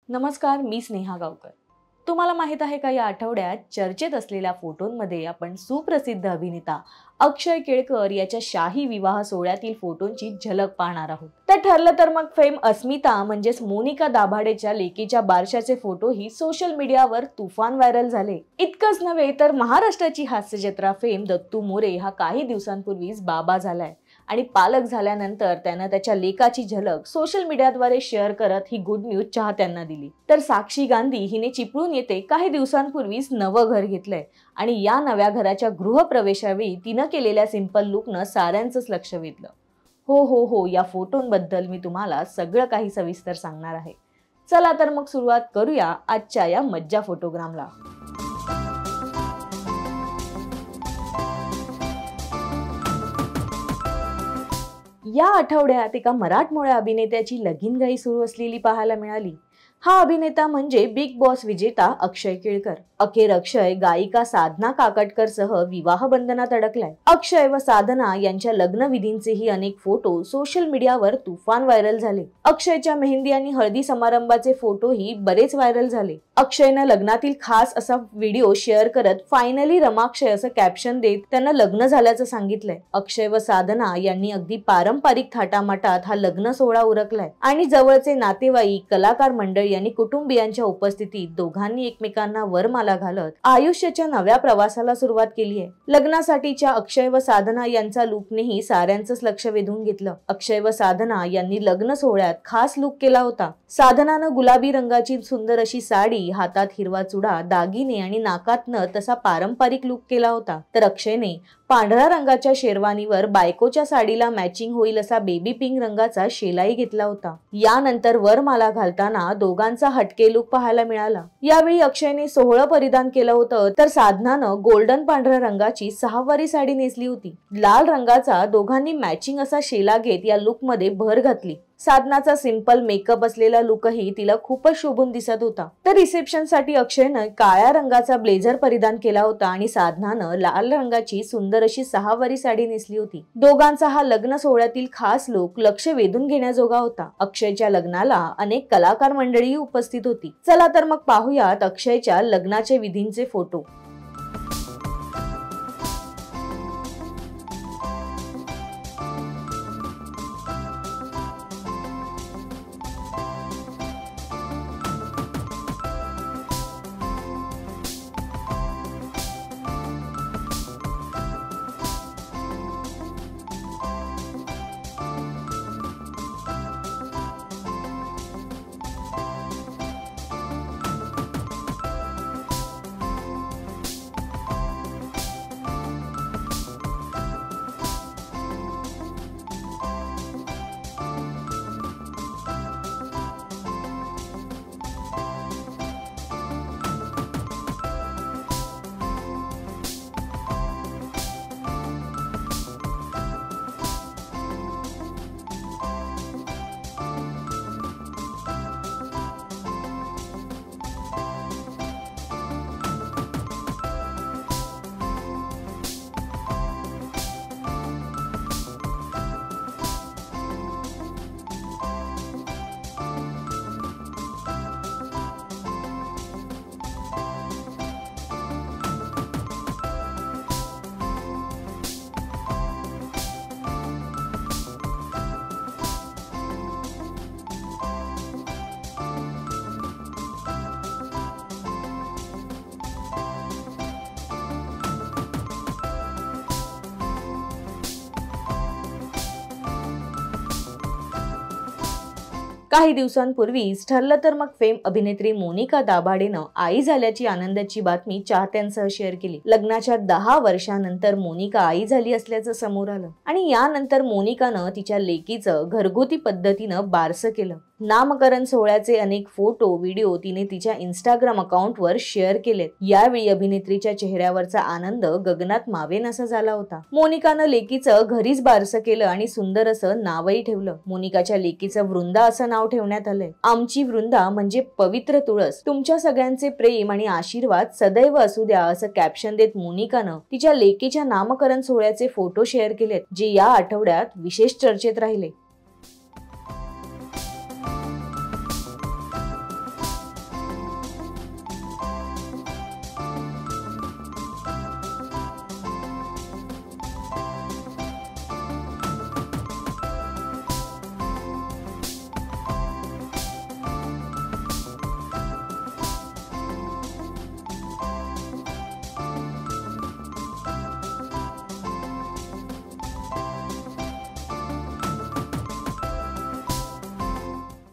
नमस्कार, मी स्नेहा गावकर। तुम्हाला माहित आहे का, या आठवड्यात चर्चेत असलेल्या फोटोंमध्ये आपण सुप्रसिद्ध अभिनेता अक्षय केळकर याच्या शाही विवाह सोहळ्यातील फोटोंची झलक पाहणार आहोत। तर ठरलं तर मग फेम अस्मिता म्हणजेच मोनिका दाभाडेच्या लेकीच्या बारशाचे फोटोही सोशल मीडियावर तुफान व्हायरल झाले। इतकंच नव्हे तर महाराष्ट्राची हास्यजत्रा फेम दत्तू मोरे हा काही दिवसांपूर्वीच बाबा झालाय आणि पालक झाल्यानंतर त्यानं त्याच्या लेकाची झलक सोशल मीडियाद्वारे शेअर करत ही गुड न्यूज चाहत्यांना दिली। तर साक्षी गांधी हिने चिपळूण येथे काही दिवसांपूर्वीच नवं घर घेतलंय आणि या नव्या घराच्या गृहप्रवेशावेळी तिनं केलेल्या सिंपल लुकनं साऱ्यांचंच लक्ष वेधलं। हो, या फोटोंबद्दल मी तुम्हाला सगळं काही सविस्तर सांगणार आहे। चला तर मग सुरुवात करूया आजच्या या मज्जा फोटोग्रामला। या आठवड्यात एका मराठमोळ्या अभिनेत्याची लगीनघाई सुरू असलेली पाहायला मिळाली। हा अभिनेता म्हणजे बिग बॉस विजेता अक्षय केळकर। अखेर अक्षय गायिका साधना काकटकर सह विवाह बंधनात अडकलाय। अक्षय व साधना यांच्या लग्नविधींचेही अनेक फोटो सोशल मीडियावर तुफान व्हायरल झाले। अक्षयच्या मेहंदी आणि हळदी समारंभाचे फोटोही बरेच व्हायरल झाले। अक्षयनं लग्नातील खास असा व्हिडिओ शेअर करत फायनली रमाक्षय असं कॅप्शन देत त्यांना लग्न झाल्याचं सांगितलंय। अक्षय व साधना यांनी अगदी पारंपरिक थाटामाटात हा लग्न सोहळा उरकलाय आणि जवळचे नातेवाईक, कलाकार मंडळी यांनी कुटुंबियांच्या उपस्थितीत दोघांनी एकमेकांना वरमाला घालत आयुष्याच्या नव्या प्रवासाला सुरुवात केली आहे। लग्नासाठीच्या अक्षय व साधना यांचा लुकनेही साऱ्यांचंच लक्ष वेधून घेतलं। अक्षय व साधना यांनी लग्न सोहळ्यात खास लुक केला होता। साधनानं गुलाबी रंगाची सुंदर अशी साडी, हातात हिरवा चुडा, दागिने आणि नाकात नथ तसा पारंपरिक लुक केला होता। तर अक्षयने पांढऱ्या रंगाच्या शेरवानीवर बायकोच्या साडीला मॅचिंग होईल असा बेबी पिंक रंगाचा शेलाई घेतला होता। यानंतर वरमाला घालताना दोघांचा हटके लुक पाहायला मिळाला। यावेळी अक्षयने सोहळं परिधान केलं होतं तर साधनानं गोल्डन पांढऱ्या रंगाची सहावारी साडी नेसली होती। लाल रंगाचा दोघांनी मॅचिंग असा शेला घेत या लुक मध्ये भर घातली। साधनाचा सिंपल मेकअप असलेला लुकही तिला खूपच शोभून दिसत होता। तर रिसेप्शन साठी अक्षयनं काळ्या रंगाचा ब्लेझर परिधान केला होता आणि साधनानं लाल रंगाची सुंदर अशी सहावारी साडी नेसली होती। दोघांचा हा लग्न सोहळ्यातील खास लुक लक्ष वेधून घेण्याजोगा होता। अक्षयच्या लग्नाला अनेक कलाकार मंडळी उपस्थित होती। चला तर मग पाहूयात अक्षयच्या लग्नाचे विधींचे फोटो। काही दिवसांपूर्वीच ठरलं तर मग फेम अभिनेत्री मोनिका दाभाडेनं आई झाल्याची आनंदाची बातमी चाहत्यांसह शेअर केली। लग्नाच्या 10 वर्षांनंतर मोनिका आई झाली असल्याचं समोर आलं आणि यानंतर मोनिकानं तिच्या लेकीचं घरगुती पद्धतीनं बारसं केलं। नामकरण सोहळ्याचे अनेक फोटो, व्हिडिओ तिने तिच्या इंस्टाग्राम अकाउंटवर शेअर केलेत। यावेळी अभिनेत्रीच्या चेहऱ्यावरचा आनंद गगनात मावेनासा झाला होता। मोनिकानं लेकीचं घरीच बारसं केलं आणि सुंदर असं नावही ठेवलं। मोनिकाच्या लेकीचं वृंदा असं नाव ठेवण्यात आलंय। आमची वृंदा म्हणजे पवित्र तुळस, तुमच्या सगळ्यांचे प्रेम आणि आशीर्वाद सदैव असू द्या असं कॅप्शन देत मोनिकानं तिच्या लेकीच्या नामकरण सोहळ्याचे फोटो शेअर केलेत, जे या आठवड्यात विशेष चर्चेत राहिले।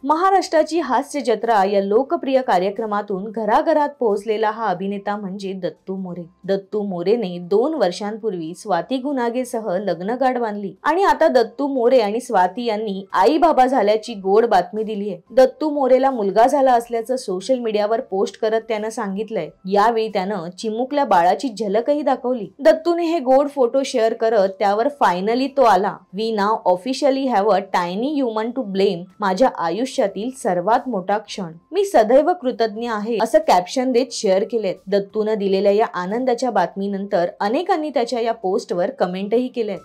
महाराष्ट्राची हास्य जत्रा या लोकप्रिय कार्यक्रमातून घराघरात पोहोचलेला हा अभिनेता म्हणजे दत्तू मोरे. दत्तू मोरेने 2 वर्षांपूर्वी स्वाती गुन्हागेसह लग्नगाठ बांधली आणि आता दत्तू मोरे आणि स्वाती यांनी आई बाबा झाल्याची गोड बातमी दिली आहे. दत्तू मोरेला मुलगा झाला असल्याचं सोशल मीडियावर पोस्ट करत त्यानं सांगितलंय. यावेळी त्यानं चिमुकल्या बाळाची झलकही दाखवली. दत्तूने हे गोड फोटो शेअर करत त्यावर फायनली तो आला. We now officially have a tiny human to blame. माझ्या आयुष्यातील सर्वात मोठा क्षण. मी सदैव कृतज्ञ आहे असं कॅप्शन देत शेअर केलेत. दत्तूनं दिलेल्या या आनंदाच्या बातमीनंतर अनेकांनी त्याच्या या पोस्टवर कमेंटही केलेत.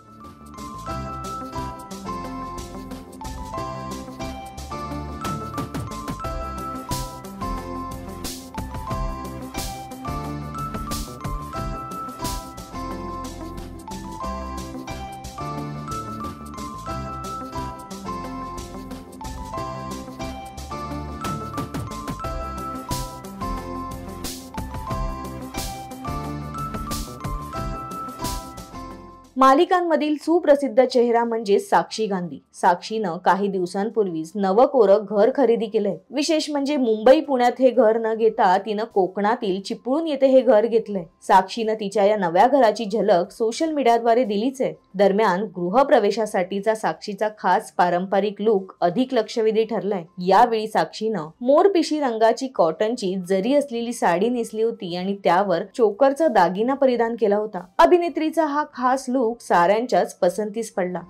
मालिकांमधील सुप्रसिद्ध चेहरा म्हणजे साक्षी गांधी. साक्षीनं काही दिवसांपूर्वीच नवं कोरं घर खरेदी केलंय. विशेष म्हणजे मुंबई पुण्यात हे घर न घेता तिनं कोकणातील चिपळूण येथे हे घर घेतलंय. साक्षीनं तिच्या या नव्या घराची झलक सोशल मीडियाद्वारे दिलीच आहे. दरम्यान गृहप्रवेशासाठीचा साक्षीचा खास पारंपरिक लुक अधिक लक्षवेधी ठरलाय. यावेळी साक्षीनं मोरपिशी रंगाची कॉटनची जरी असलेली साडी नेसली होती आणि त्यावर चोकरचा दागिना परिधान केला होता. अभिनेत्रीचा हा खास लुक साऱ्यांच्याच पसंतीस पडला.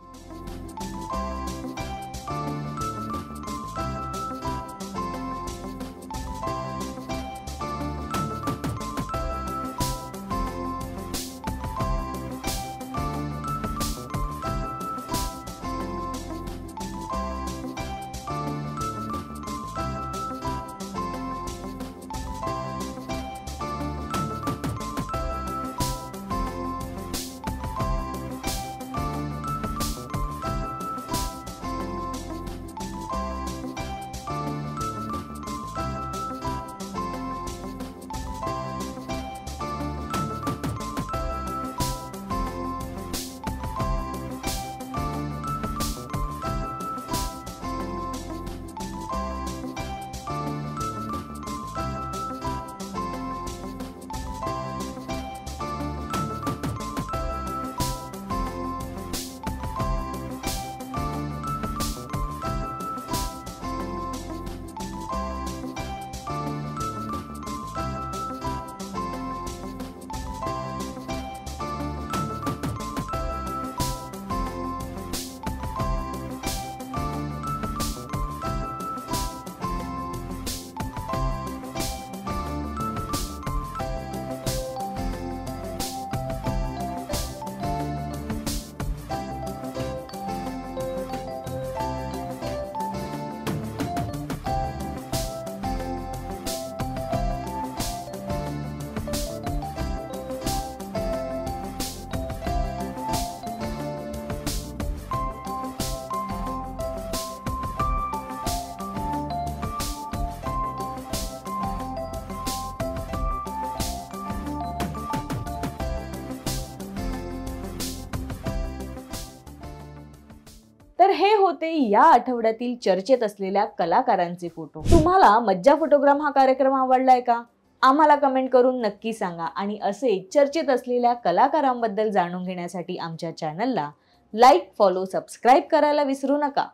तर हे होते या आठवड्यातील चर्चेत असलेल्या कलाकारांचे फोटो. तुम्हाला मज्जा फोटोग्राम हा कार्यक्रम आवडलाय का? आम्हाला कमेंट करून नक्की सांगा. आणि असे चर्चेत असलेल्या कलाकारांबद्दल जाणून घेण्यासाठी आमच्या चॅनलला लाईक, फॉलो, सबस्क्राईब करायला विसरू नका.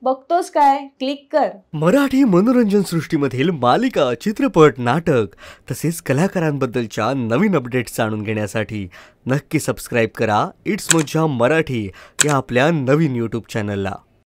बघतोस काय? क्लिक कर. मराठी मनोरंजन सृष्टीमधील मालिका, चित्रपट, नाटक तसेच कलाकारांबद्दलच्या नवीन अपडेट्स जाणून घेण्यासाठी नक्की सबस्क्राईब करा इट्स मज्जा मराठी या आपल्या नवीन YouTube चॅनलला.